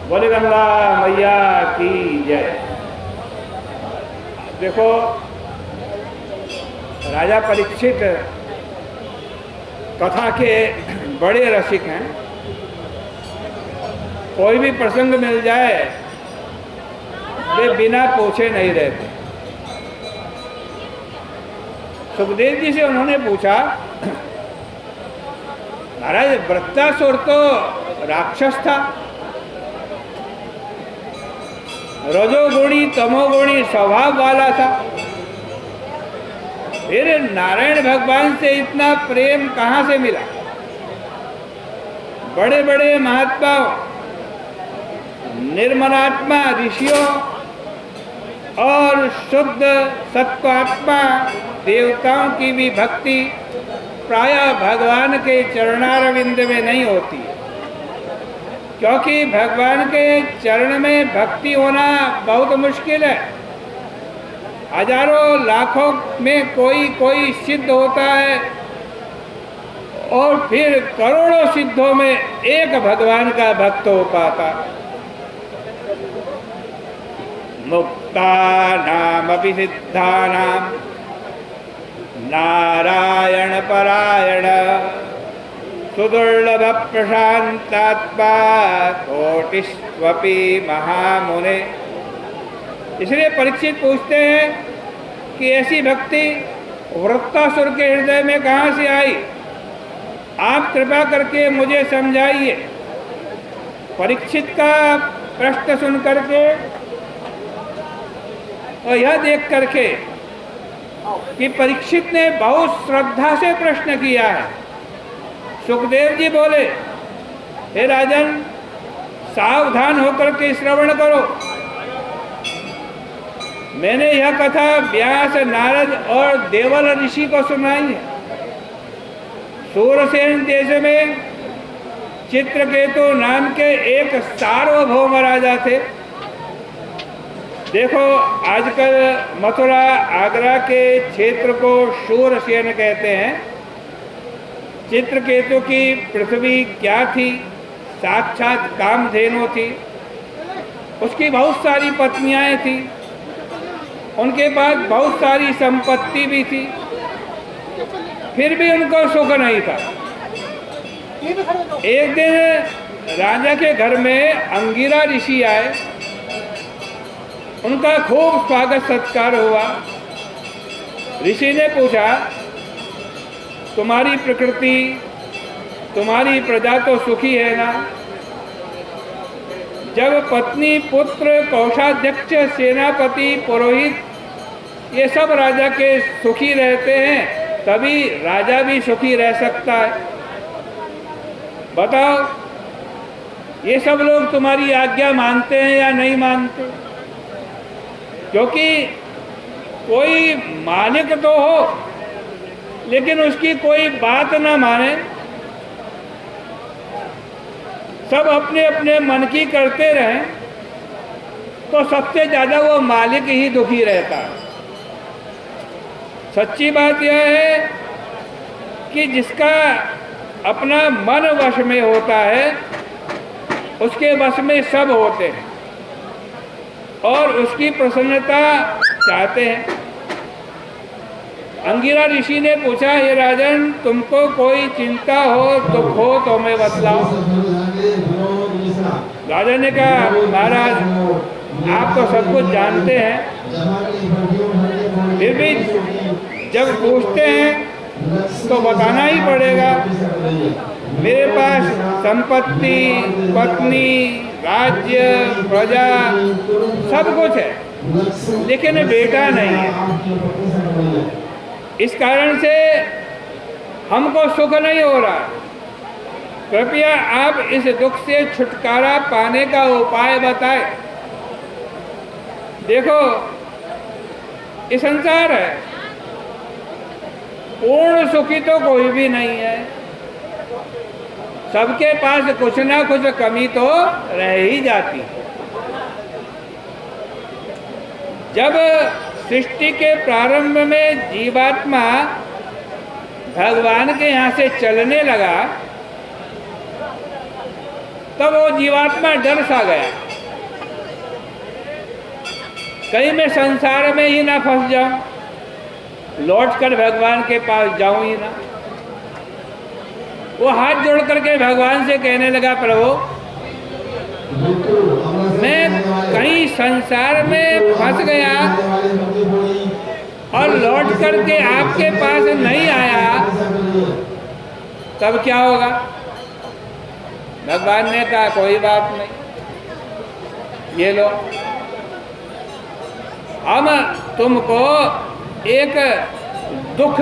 बोले गंगा मैया की जय। देखो, राजा परीक्षित कथा के बड़े रसिक हैं। कोई भी प्रसंग मिल जाए वे बिना पूछे नहीं रहते। सुखदेव जी से उन्होंने पूछा, महाराज वृत्तासुर तो राक्षस था, रजोगुणी तमोगुणी स्वभाव वाला था, फिर नारायण भगवान से इतना प्रेम कहाँ से मिला? बड़े बड़े महात्माओं, निर्मलात्मा ऋषियों और शुद्ध सत्वात्मा देवताओं की भी भक्ति प्रायः भगवान के चरणारविंद में नहीं होती है, क्योंकि भगवान के चरण में भक्ति होना बहुत मुश्किल है। हजारों लाखों में कोई कोई सिद्ध होता है और फिर करोड़ों सिद्धों में एक भगवान का भक्त हो पाता। मुक्तानामपि सिद्धानां नारायण परायण सुदुर्लभ प्रशांतात्मा कोटिस्वपि महामुने। इसलिए परीक्षित पूछते हैं कि ऐसी भक्ति वृत्तासुर के हृदय में कहाँ से आई? आप कृपा करके मुझे समझाइए। परीक्षित का प्रश्न सुन करके और यह देख करके कि परीक्षित ने बहुत श्रद्धा से प्रश्न किया है, सुखदेव जी बोले, हे राजन, सावधान होकर के श्रवण करो। मैंने यह कथा व्यास, नारद और देवल ऋषि को सुनाई है। सूरसेन देश में चित्रकेतु नाम के एक सार्वभौम राजा थे। देखो, आजकल मथुरा आगरा के क्षेत्र को शूरसेन कहते हैं। चित्रकेतु की पृथ्वी क्या थी? साक्षात कामधेनु थी। उसकी बहुत सारी पत्नियां थी, उनके पास बहुत सारी संपत्ति भी थी, फिर भी उनको सुख नहीं था। एक दिन राजा के घर में अंगिरा ऋषि आए। उनका खूब स्वागत सत्कार हुआ। ऋषि ने पूछा, तुम्हारी प्रकृति, तुम्हारी प्रजा तो सुखी है ना? जब पत्नी, पुत्र, कोषाध्यक्ष, सेनापति, पुरोहित ये सब राजा के सुखी रहते हैं, तभी राजा भी सुखी रह सकता है। बताओ, ये सब लोग तुम्हारी आज्ञा मानते हैं या नहीं मानते? क्योंकि कोई मालिक तो हो, लेकिन उसकी कोई बात ना माने, सब अपने अपने मन की करते रहें, तो सबसे ज़्यादा वो मालिक ही दुखी रहता है। सच्ची बात यह है कि जिसका अपना मन वश में होता है, उसके वश में सब होते हैं और उसकी प्रसन्नता चाहते हैं। अंगिरा ऋषि ने पूछा, हे राजन, तुमको कोई चिंता हो, दुख हो तो मैं बतलाओ। राजा ने कहा, महाराज, आप तो सब कुछ जानते हैं, फिर भी जब पूछते हैं तो बताना ही पड़ेगा। मेरे पास संपत्ति, पत्नी, राज्य, प्रजा सब कुछ है, लेकिन बेटा नहीं है। इस कारण से हमको सुख नहीं हो रहा। कृपया आप इस दुख से छुटकारा पाने का उपाय बताएं। देखो, ये संसार है, पूर्ण सुखी तो कोई भी नहीं है। सबके पास कुछ ना कुछ कमी तो रह ही जाती है। जब सृष्टि के प्रारंभ में जीवात्मा भगवान के यहाँ से चलने लगा तब वो जीवात्मा डर सा गया, कहीं मैं संसार में ही ना फंस जाऊं, लौट कर भगवान के पास जाऊं ही ना। वो हाथ जोड़ करके भगवान से कहने लगा, प्रभु मैं कहीं संसार में फंस गया और लौट करके आपके पास नहीं आया, तब क्या होगा? भगवान ने कहा कोई बात नहीं, ये लो, हम तुमको एक दुख